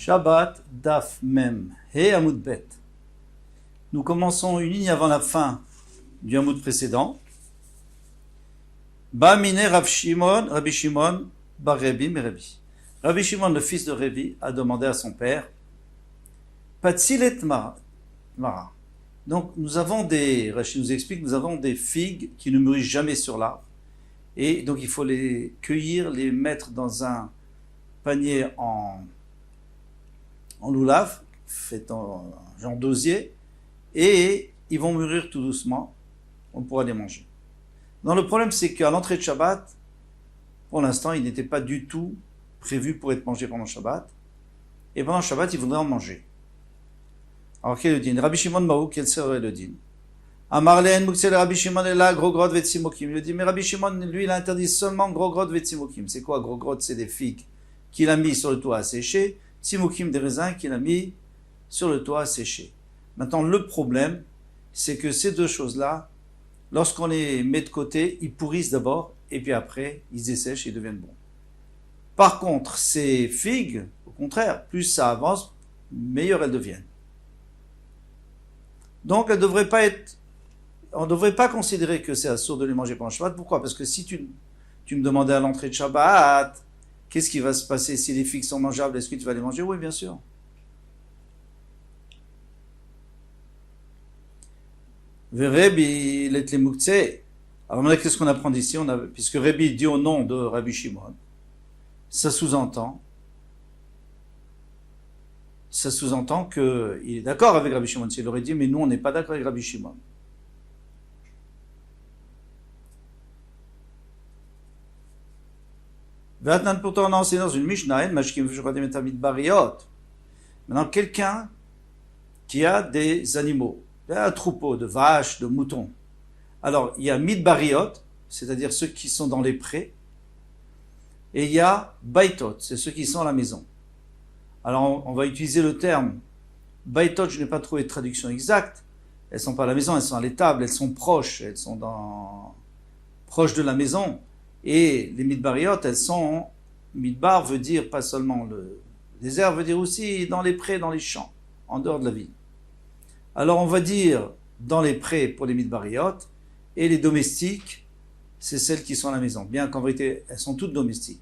Shabbat Daf Mem He Amud Bet. Nous commençons une ligne avant la fin du Amud précédent. Ba mine Rabbi Shimon bar Rebi Merebi. Rabbi Shimon, le fils de Rebi, a demandé à son père Patzilet Mara. Donc nous avons Rachid nous explique, nous avons des figues qui ne mûrissent jamais sur l'arbre. Et donc il faut les cueillir, les mettre dans un panier en loulav, fait en genre d'osier, et ils vont mûrir tout doucement, on pourra les manger. Non, le problème c'est qu'à l'entrée de Shabbat, pour l'instant, il n'était pas du tout prévu pour être mangé pendant Shabbat, et pendant Shabbat, il voudrait en manger. Alors quel est le din? Rabbi Shimon Maou, quel serait le din? Amarlen Muksel Rabbi Shimon est là, Grogrod Vetsimokim. Il lui dit, mais Rabbi Shimon, lui, il a interdit seulement Grogrod Vetsimokim. C'est quoi Grogrod? C'est des figues qu'il a mis sur le toit à sécher, Tsimokim, des raisins qu'il a mis sur le toit à sécher. Maintenant, le problème, c'est que ces deux choses-là, lorsqu'on les met de côté, ils pourrissent d'abord, et puis après, ils dessèchent et ils deviennent bons. Par contre, ces figues, au contraire, plus ça avance, meilleures elles deviennent. Donc, elles devraient pas être, on ne devrait pas considérer que c'est assourd de les manger pendant Shabbat. Pourquoi? Parce que si tu me demandais à l'entrée de Shabbat, qu'est-ce qui va se passer si les figues sont mangeables? Est-ce que tu vas les manger? Oui, bien sûr. Rebi, les Mukse. Alors maintenant, qu'est-ce qu'on apprend d'ici? Puisque Rebi dit au nom de Rabbi Shimon, ça sous-entend qu'il est d'accord avec Rabbi Shimon. S'il aurait dit, mais nous, on n'est pas d'accord avec Rabbi Shimon. Pourtant, on a enseigné dans une Mishnah, maintenant, quelqu'un qui a des animaux, un troupeau de vaches, de moutons. Alors, il y a midbariot, c'est-à-dire ceux qui sont dans les prés, et il y a baitot, c'est ceux qui sont à la maison. Alors, on va utiliser le terme baitot, je n'ai pas trouvé de traduction exacte. Elles sont pas à la maison, elles sont à l'étable, elles sont proches, elles sont proches de la maison. Et les midbariot, elles sont, midbar veut dire pas seulement le désert, veut dire aussi dans les prés, dans les champs, en dehors de la ville. Alors on va dire dans les prés pour les midbariot, et les domestiques, c'est celles qui sont à la maison, bien qu'en vérité, elles sont toutes domestiques.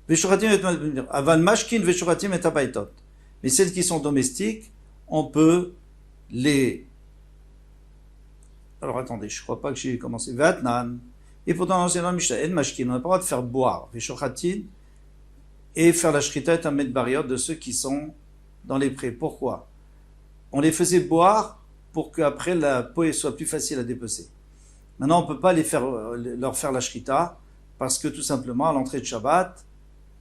Aval mashkin veshuratim et abaitot. Mais celles qui sont domestiques, on peut les... Alors attendez, je ne crois pas que j'ai commencé. Vatnan. Et pourtant, l'enseignant Mishnah, en mashkin, on n'a pas le droit de faire boire, veshochatin, et faire la shrita et un medbariot de ceux qui sont dans les prés. Pourquoi? On les faisait boire pour qu'après la peau soit plus facile à dépecer. Maintenant, on ne peut pas leur faire la shrita, parce que tout simplement, à l'entrée de Shabbat,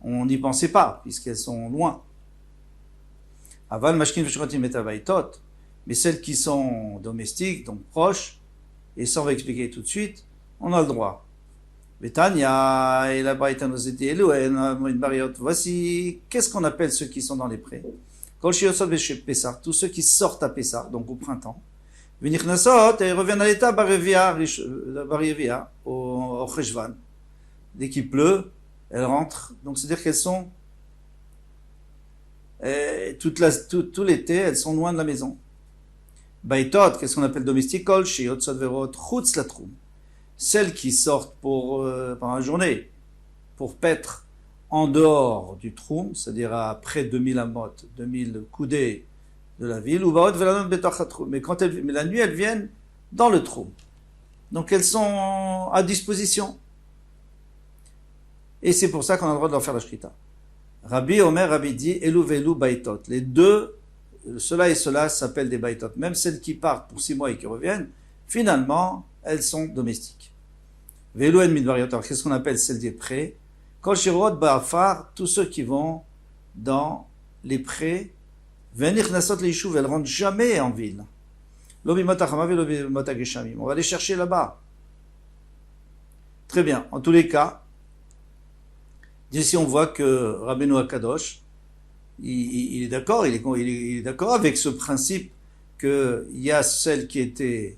on n'y pensait pas, puisqu'elles sont loin. Aval mashkin veshochatin et abaitot. Mais celles qui sont domestiques, donc proches, et ça on va expliquer tout de suite, on a le droit. Betania, et la Braïta nous a dit, une barrière. Voici, qu'est-ce qu'on appelle ceux qui sont dans les prés? Tous ceux qui sortent à Pessah, donc au printemps. V'nichnasot, et reviennent à l'état Barevia, au Cheshvan. Dès qu'il pleut, elles rentrent. Donc c'est-à-dire qu'elles sont, tout l'été, elles sont loin de la maison. Baitot, qu'est-ce qu'on appelle domestique? Kol, shiot, sodverot, chutz latrum. Celles qui sortent pendant la journée, pour paître en dehors du troum, c'est-à-dire à près de 2000 amot, 2000 coudées de la ville, ou baot velanot betoch troum. Mais la nuit, elles viennent dans le troum. Donc elles sont à disposition. Et c'est pour ça qu'on a le droit de leur faire la shrita. Rabbi Omer, Rabbi dit, elu velu baitot. Les deux, cela et cela s'appellent des baitot. Même celles qui partent pour 6 mois et qui reviennent, finalement, elles sont domestiques. Velu en midbariot. Alors, qu'est-ce qu'on appelle celles des prés? Kol shirot ba'afar, tous ceux qui vont dans les prés, venir nasot leishuv, elles rentrent jamais en ville. Lobimot achamav et lobimot ageshamim. On va les chercher là-bas. Très bien. En tous les cas, ici on voit que Rabbeinu Akadosh, il est d'accord, il est d'accord avec ce principe qu'il y a celles qui étaient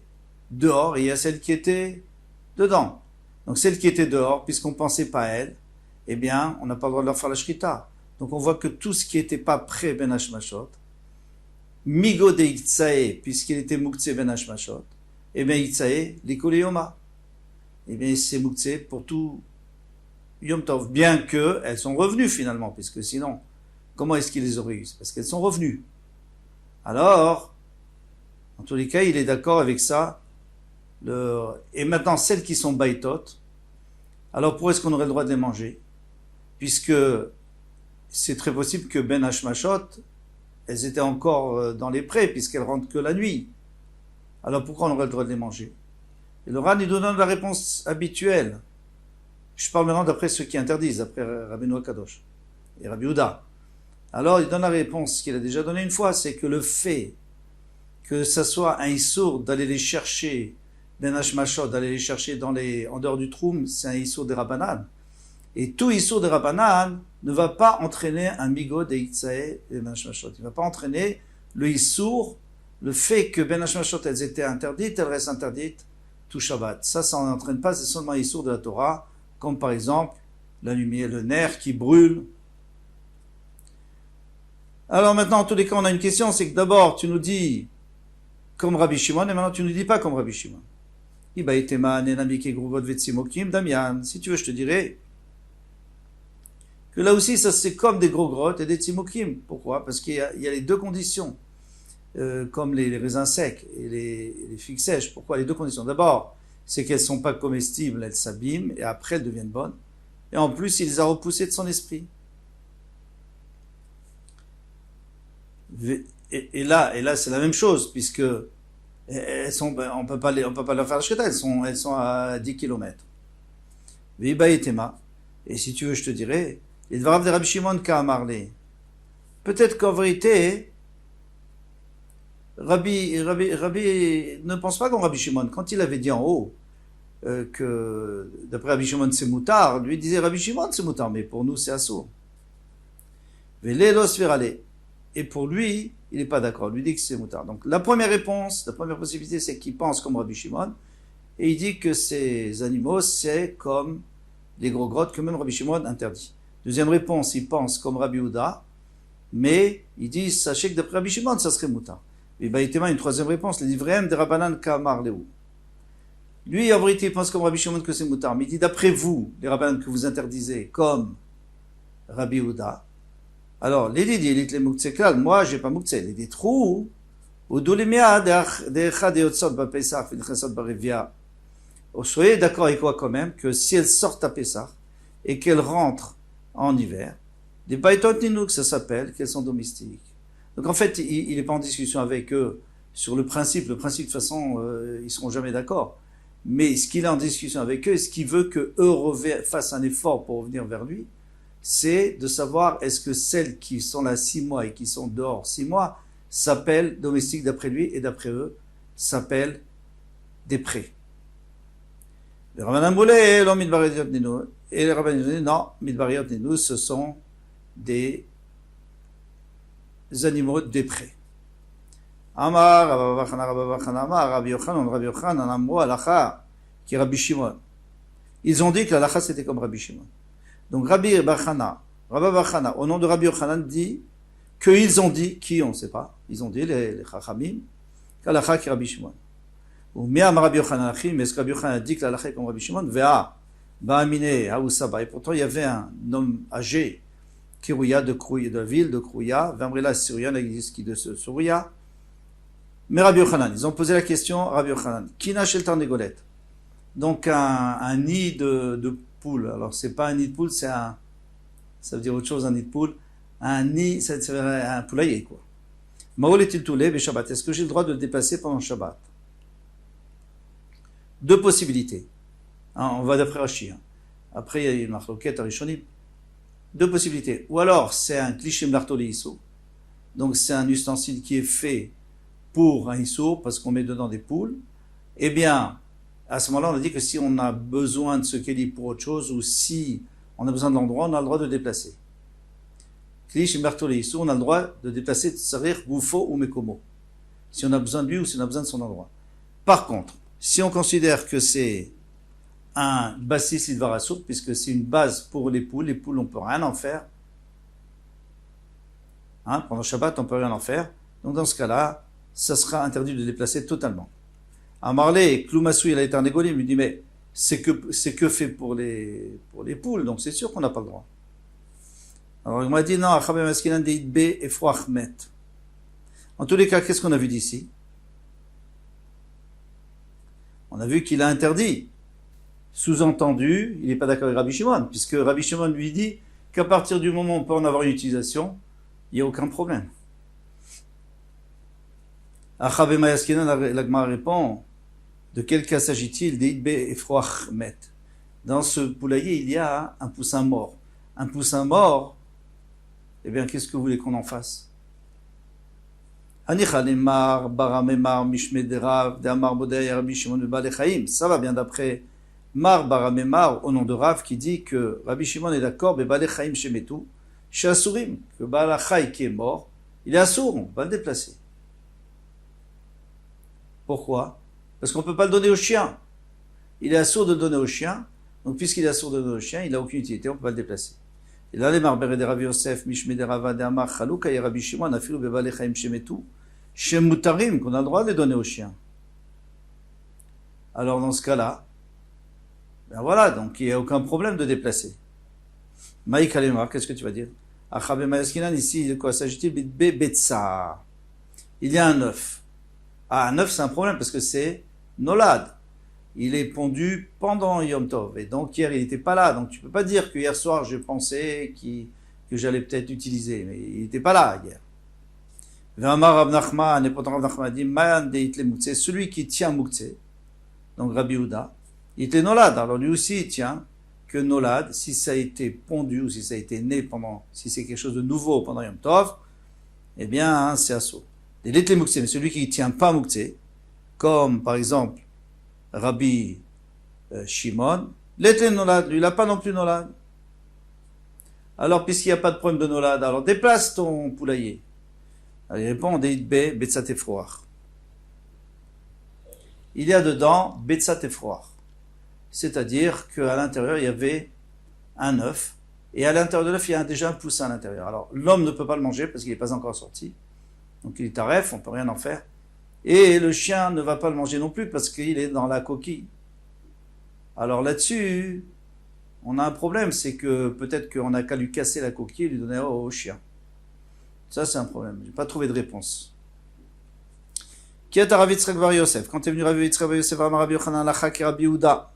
dehors et il y a celles qui étaient dedans. Donc celles qui étaient dehors, puisqu'on ne pensait pas à elles, eh bien, on n'a pas le droit de leur faire la shrita. Donc on voit que tout ce qui n'était pas prêt ben hashmashot, migo de Itzae, puisqu'il était mouktsé ben hashmashot, eh bien Itzae, l'ikol yoma. Eh bien c'est mouktsé pour tout Yom Tov, bien qu'elles sont revenues finalement, puisque sinon, comment est-ce qu'ils les auraient eues? Parce qu'elles sont revenues. Alors, en tous les cas, il est d'accord avec ça. Et maintenant, celles qui sont baïtot, alors pourquoi est-ce qu'on aurait le droit de les manger? Puisque c'est très possible que Ben Hashmashot, elles étaient encore dans les prés, puisqu'elles rentrent que la nuit. Alors pourquoi on aurait le droit de les manger? Et le Ran, il nous donne la réponse habituelle. Je parle maintenant d'après ceux qui interdisent, d'après Rabbeinu Kadosh et Rabbi Houda. Alors il donne la réponse qu'il a déjà donnée une fois, c'est que le fait que ça soit un issour d'aller les chercher, Ben Hashmashot, d'aller les chercher en dehors du troum, c'est un issour des Rabbanan. Et tout issour des Rabbanan ne va pas entraîner un migo de Itzae et Ben Hashmashot. Il ne va pas entraîner le issour, le fait que Ben Hashmashot, elles étaient interdites, elles restent interdites tout Shabbat. Ça n'entraîne pas, c'est seulement un issour de la Torah, comme par exemple la lumière, le nerf qui brûle. Alors maintenant, en tous les cas, on a une question, c'est que d'abord, tu nous dis comme Rabbi Shimon, et maintenant tu ne nous dis pas comme Rabbi Shimon. Si tu veux, je te dirais que là aussi, ça c'est comme des gros grottes et des tzimokim. Pourquoi? Parce qu'il y a les deux conditions, comme les raisins secs et les figues sèches. Pourquoi? Les deux conditions. D'abord, c'est qu'elles ne sont pas comestibles, elles s'abîment, et après elles deviennent bonnes. Et en plus, il les a repoussées de son esprit. Et là, c'est la même chose, puisque elles sont, on peut pas leur faire la shrita, elles sont à 10 km. Et si tu veux, je te dirais, les dvarav de Rabbi Shimon Ka'amarle. Peut-être qu'en vérité, Rabbi ne pense pas comme Rabbi Shimon. Quand il avait dit en haut que d'après Rabbi Shimon c'est moutard, lui disait Rabbi Shimon c'est moutard, mais pour nous c'est assourd. Et pour lui, il n'est pas d'accord. Lui dit que c'est moutard. Donc la première réponse, la première possibilité, c'est qu'il pense comme Rabbi Shimon, et il dit que ces animaux, c'est comme les gros grottes que même Rabbi Shimon interdit. Deuxième réponse, il pense comme Rabbi Houda, mais il dit, sachez que d'après Rabbi Shimon, ça serait moutard. Et une troisième réponse, les livréem de Rabbanan Kamar Leou. Lui, en vérité, il pense comme Rabbi Shimon que c'est moutard, mais il dit, d'après vous, les Rabbanan que vous interdisez, comme Rabbi Houda, alors, les dit, il dit, les mouktsé moi, j'ai pas mouktsé, les dit, trou, ou d'où les mias, d'echad et otsot, ba Pesach, v'nechasot ba Revia. Soyez d'accord avec quoi quand même, que si elles sortent à Pesach, et qu'elles rentrent en hiver, des baïtot ninouk, ça s'appelle, qu'elles sont domestiques. Donc en fait, il n'est pas en discussion avec eux sur le principe. Le principe, de toute façon, ils seront jamais d'accord. Mais ce qu'il est en discussion avec eux, et ce qu'il veut que eux fassent un effort pour revenir vers lui, c'est de savoir est-ce que celles qui sont là 6 mois et qui sont dehors 6 mois s'appellent domestiques d'après lui et d'après eux s'appellent des prés. Les Rabbanan Boulé, l'homme Midbariot Ninu, et les Rabbanan disent non, Midbariot Ninu, ce sont des animaux des prés. Amar, Rabbi Yochanan, Amro, Alacha, qui est Rabbi Shimon. Ils ont dit que l'Alacha c'était comme Rabbi Shimon. Donc Rabbi Bachana, au nom de Rabbi Yochanan, dit qu'ils ont dit, qui on ne sait pas, ils ont dit, les Chachamim, qu'Alacha qui est Rabbi Shimon. Ou Miam Rabbi Yochanan Achim, mais est-ce que Rabbi Yochanan a dit que l'Alacha est comme Rabbi Shimon? Vea, Ba'amine, Haoussaba. Et pourtant il y avait un homme âgé, Kirouya de la ville de Krouya, Vamrila Syrian, l'église qui de Souria. Mais Rabbi Yochanan, ils ont posé la question à Rabbi Yochanan, qui n'a chez le Tarnégolet? Donc un nid de poule. Alors c'est pas un nid de poule, ça veut dire autre chose, un nid de poule. Un nid, ça veut dire un poulailler, quoi. Maol est-il toulé, mais Shabbat? Est-ce que j'ai le droit de le déplacer pendant Shabbat? Deux possibilités. On va d'après Rashi. Après, il y a une marloquette à Rishonim. Deux possibilités. Ou alors, c'est un cliché mlartoli iso. Donc, c'est un ustensile qui est fait pour un iso, parce qu'on met dedans des poules. Eh bien, à ce moment-là, on a dit que si on a besoin de ce kéli pour autre chose, ou si on a besoin de l'endroit, on a le droit de le déplacer. Cliché mlartoli iso, on a le droit de déplacer tsarir, goufo ou mekomo. Si on a besoin de lui ou si on a besoin de son endroit. Par contre, si on considère que c'est un bassis lidvarasur, puisque c'est une base pour les poules. Les poules, on ne peut rien en faire. Pendant Shabbat, on ne peut rien en faire. Donc dans ce cas-là, ça sera interdit de déplacer totalement. Amarle, Kloumassou, il a été un égolim, il lui dit, mais c'est que fait pour les poules, donc c'est sûr qu'on n'a pas le droit. Alors il m'a dit, non, Achabem Askinan Deidbe et Fouachmet. En tous les cas, qu'est-ce qu'on a vu d'ici? On a vu qu'il a interdit. Sous-entendu, il n'est pas d'accord avec Rabbi Shimon, puisque Rabbi Shimon lui dit qu'à partir du moment où on peut en avoir une utilisation, il n'y a aucun problème. Achabem Askinan, la Gemara répond, de quel cas s'agit-il? Deidbe et Fouachmet. Dans ce poulailler, il y a un poussin mort. Un poussin mort, eh bien, qu'est-ce que vous voulez qu'on en fasse? Ça va bien d'après Mar Baramemar au nom de Rav qui dit que Rabbi Shimon est d'accord, chez Asurim, que Balachai qui est mort, il est assour, on va le déplacer. Pourquoi? Parce qu'on ne peut pas le donner au chien. Il est assour de le donner au chien, donc puisqu'il est assour de le donner au chien, il n'a aucune utilité, on ne peut pas le déplacer. Et là, les Marberet de Rabbi Yosef, Mishme de Rava de Amar, Chalouka et Rabbi Shimon, Afilu Bebalechaim Shemetu, Shem Mutarim, qu'on a le droit de les donner aux chiens. Alors, dans ce cas-là, ben voilà, donc il n'y a aucun problème de déplacer. Maïk Alemar, qu'est-ce que tu vas dire? Achabe Mayaskinan, ici, de quoi s'agit-il? Betsa. Il y a un œuf. Un œuf, c'est un problème parce que c'est Nolad. Il est pondu pendant Yom Tov. Et donc hier, il n'était pas là. Donc tu ne peux pas dire que hier soir, j'ai pensé que j'allais peut-être l'utiliser. Mais il n'était pas là hier. Celui qui tient Moukse, donc Rabbi Houda, il était Nolad. Alors lui aussi, il tient que Nolad, si ça a été pondu ou si ça a été né si c'est quelque chose de nouveau pendant Yom Tov, eh bien, c'est assaut. Et l'été Moukse, mais celui qui ne tient pas Moukse, comme par exemple Rabbi Shimon, l'été Nolad, lui, il n'a pas non plus Nolad. Alors, puisqu'il n'y a pas de problème de Nolad, alors déplace ton poulailler. Alors, il répond, Deidbe, Betsat Efroar. Il y a dedans Betsat Efroar. C'est-à-dire qu'à l'intérieur, il y avait un œuf, et à l'intérieur de l'œuf, il y a déjà un poussin à l'intérieur. Alors, l'homme ne peut pas le manger parce qu'il n'est pas encore sorti. Donc, il est taref, on ne peut rien en faire. Et le chien ne va pas le manger non plus parce qu'il est dans la coquille. Alors là-dessus, on a un problème, c'est que peut-être qu'on n'a qu'à lui casser la coquille et lui donner au chien. Ça, c'est un problème. Je n'ai pas trouvé de réponse. Qui est Rav Yitzchak bar Yosef? Quand est venu Rav Yitzchak bar Yosef, Rabbi Yochanan, l'alacha ki Rabbi Yehuda.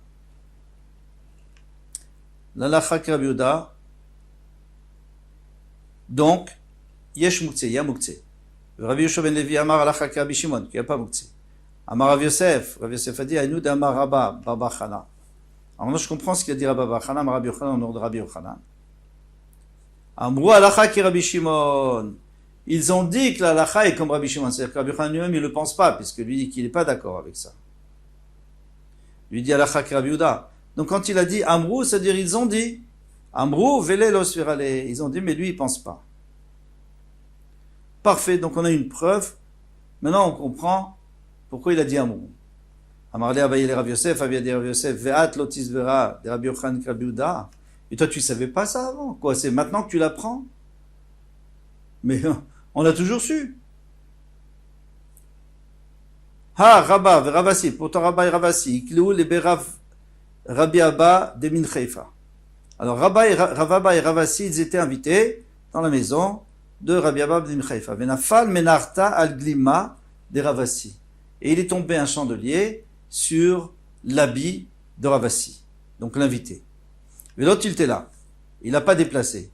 L'alacha ki Rabbi Yehuda. Donc, yesh muktzeh, il y a muktzeh. Rabbi Yoshua ben Levi Amar alacha ki Rabbi Shimon, qui n'a pas muktzeh. Amar Rav Yosef a dit, Aïnou d'Amar Rabba, Baba Chana. Alors moi je comprends ce qu'il a dit Rabba Chana, Rabbi Yochanan, au nom de Rabbi Yochanan. Amrou alacha ki Rabbi Shimon. Ils ont dit que l'alacha est comme Rabbi Shimon. C'est-à-dire que Rabbi Yochanan lui-même, il ne le pense pas, puisque lui dit qu'il n'est pas d'accord avec ça. Lui dit alacha ki Rabbi Yehuda. Donc quand il a dit Amrou, c'est-à-dire ils ont dit. Amrou, vele los virale. Ils ont dit, mais lui, il ne pense pas. Parfait, donc on a une preuve. Maintenant, on comprend pourquoi il a dit Amrou. Amarle Abaye le Rav Yosef, Abaye dit Rav Yosef, ve'at lotis vera, de Rabbi Yochanan Rabbi Yehuda. Et toi, tu ne savais pas ça avant? Quoi, c'est maintenant que tu l'apprends? Mais on l'a toujours su. Ha, Rabba, Ravasi, pourtant Rabba et Ravasi, Iklou, les Berav, Rabbi Abba, de Min Chaifa. Alors, Rabba et Ravasi, ils étaient invités dans la maison de Rabbi Abba de Min Chaifa. Venafal menarta al glima de Ravasi. Et il est tombé un chandelier sur l'habit de Ravasi. Donc, l'invité. Mais l'autre, il était là. Il n'a pas déplacé.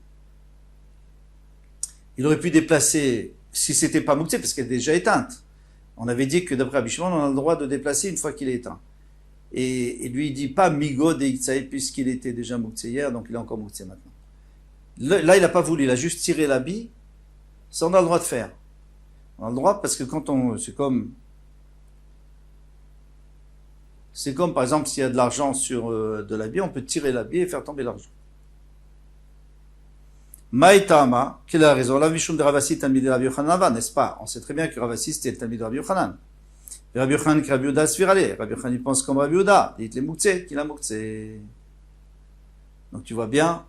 Il aurait pu déplacer, si c'était pas Mouktsé, parce qu'elle est déjà éteinte. On avait dit que d'après Rabbi Shimon, on a le droit de déplacer une fois qu'il est éteint. Et lui, il dit pas Migo de Itzai, puisqu'il était déjà Mouktsé hier, donc il est encore Mouktsé maintenant. Là, il n'a pas voulu, il a juste tiré l'habit. Ça, on a le droit de faire. On a le droit parce que quand on, c'est comme par exemple, s'il y a de l'argent sur de l'habit, on peut tirer l'habit et faire tomber l'argent. Maïtama, quelle est la raison? La Vishum de Ravasi, Talmid de Rabbi Yochanan, n'est-ce pas? On sait très bien que Ravasi, c'était le Talmid de Rabbi Yochanan. Rabbi Yochanan qui Rabbi Yehuda Svirale. Rabbi Yochanan il pense comme Rabbi Yehuda. Il est mouktsé, qu'il a mouktsé. Donc tu vois bien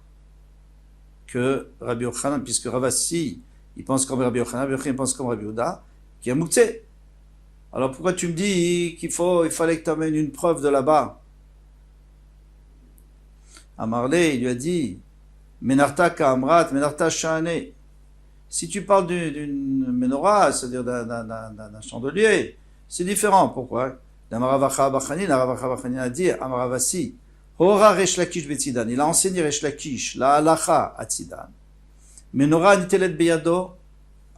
que Rabbi Yochanan, puisque Ravasi, il pense comme Rabbi Yochanan, Rabbi Yochanan pense comme Rabbi Yehuda, qui a mouktsé. Alors pourquoi tu me dis qu'il fallait que tu amènes une preuve de là-bas? Amarlé, il lui a dit, Menarta Ka'amrat, Menarta Sha'ane. Si tu parles d'une menorah, c'est-à-dire d'un chandelier, c'est différent. Pourquoi? D'Amaravacha Bachanin, Amaravacha Bachanin a dit, Amaravasi, Hora Resh Lakish Betzidan. Il a enseigné Resh Lakish, la halacha à Tzidan. Menorah Nitelet Beyado,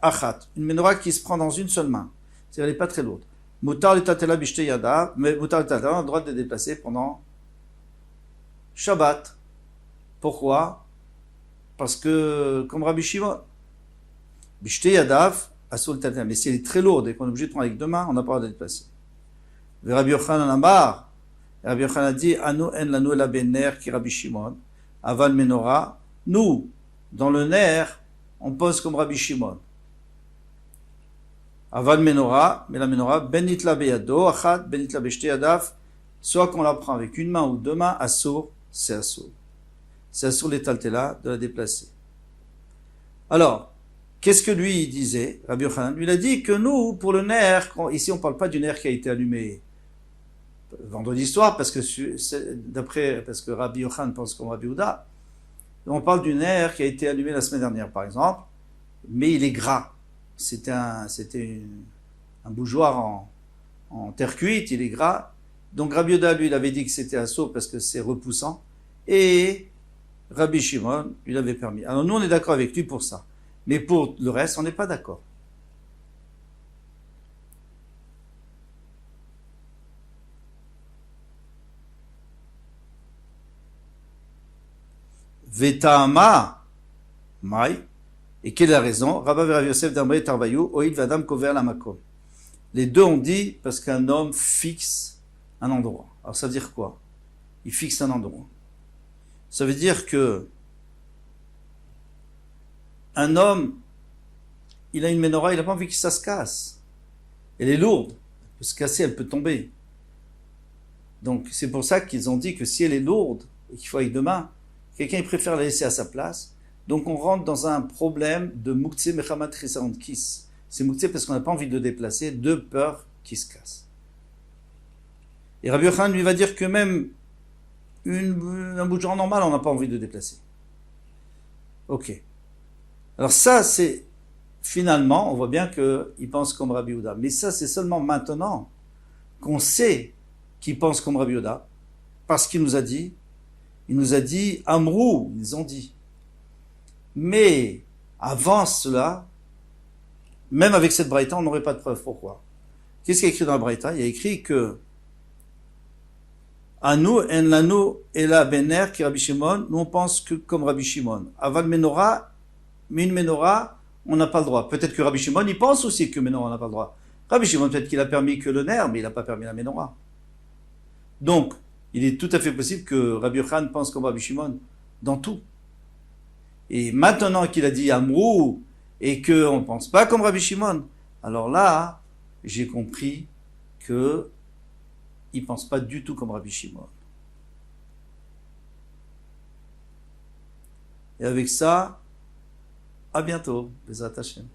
Achat. Une menorah qui se prend dans une seule main. C'est-à-dire, elle n'est pas très lourde. Mutar Litatela Bishte Yada, mais Mutar Litatela, on a le droit de déplacer pendant Shabbat. Pourquoi? Parce que, comme Rabbi Shimon, Bishte Yadav, Asul Litatela. Mais si elle est très lourde et qu'on est obligé de prendre avec deux mains, on n'a pas le droit de déplacer. Rabbi Yochanan Amar, Rabbi Yochanan a dit, Anu en lanu la bener ki Rabbi Shimon, aval menorah. Nous, dans le nerf, on pose comme Rabbi Shimon. Aval menorah, mais la menorah, benitla beyado, achat, benitla beshte yadav, soit qu'on la prend avec une main ou deux mains, assour, c'est assour. C'est assour l'étaltela de la déplacer. Alors, qu'est-ce que lui il disait, Rabbi Yochanan? Lui il a dit que nous, pour le nerf, ici on ne parle pas du nerf qui a été allumé vendredi soir, parce que Rabbi Yochanan pense comme Rabbi Yehuda, on parle du nerf qui a été allumé la semaine dernière, par exemple, mais il est gras. C'était un bougeoir en terre cuite, il est gras. Donc Rabbi Yehuda, lui, il avait dit que c'était assaut parce que c'est repoussant. Et Rabbi Shimon, lui, l'avait permis. Alors nous, on est d'accord avec lui pour ça. Mais pour le reste, on n'est pas d'accord. Vetama, Mai. Et quelle est la raison? Rabba Rav Yosef d'Amrei Tarvayou, Oïd Vadam Kover Lamakom. Les deux ont dit parce qu'un homme fixe un endroit. Alors ça veut dire quoi? Il fixe un endroit. Ça veut dire que un homme, il a une menorah, il n'a pas envie que ça se casse. Elle est lourde. Elle peut se casser, elle peut tomber. Donc c'est pour ça qu'ils ont dit que si elle est lourde et qu'il faut avec deux mains, quelqu'un il préfère la laisser à sa place. Donc on rentre dans un problème de Moukhtse Mechamat Chisaron Kis. C'est Moukhtse parce qu'on n'a pas envie de déplacer, de peur qu'il se casse. Et Rabbi Yochanan lui va dire que même un bougeoir normal, on n'a pas envie de déplacer. Ok. Alors ça, c'est finalement, on voit bien qu'il pense comme Rabbi Yehuda. Mais ça, c'est seulement maintenant qu'on sait qu'il pense comme Rabbi Yehuda, parce qu'il nous a dit, Amrou, ils ont dit. Mais avant cela, même avec cette braïta, on n'aurait pas de preuve. Pourquoi? Qu'est-ce qu'il y a écrit dans la braïta? Il y a écrit que Anu en lanu ela bener ki Rabbi Shimon, nous on pense que comme Rabbi Shimon. Aval menorah, mais une menorah, on n'a pas le droit. Peut-être que Rabbi Shimon, il pense aussi que menorah, on n'a pas le droit. Rabbi Shimon, peut-être qu'il a permis que le nerf, mais il n'a pas permis la menorah. Donc, il est tout à fait possible que Rabbi Yochanan pense comme Rabbi Shimon dans tout. Et maintenant qu'il a dit Amrou et qu'on ne pense pas comme Rabbi Shimon, alors là, j'ai compris que il ne pense pas du tout comme Rabbi Shimon. Et avec ça, à bientôt, Bezrat Hashem.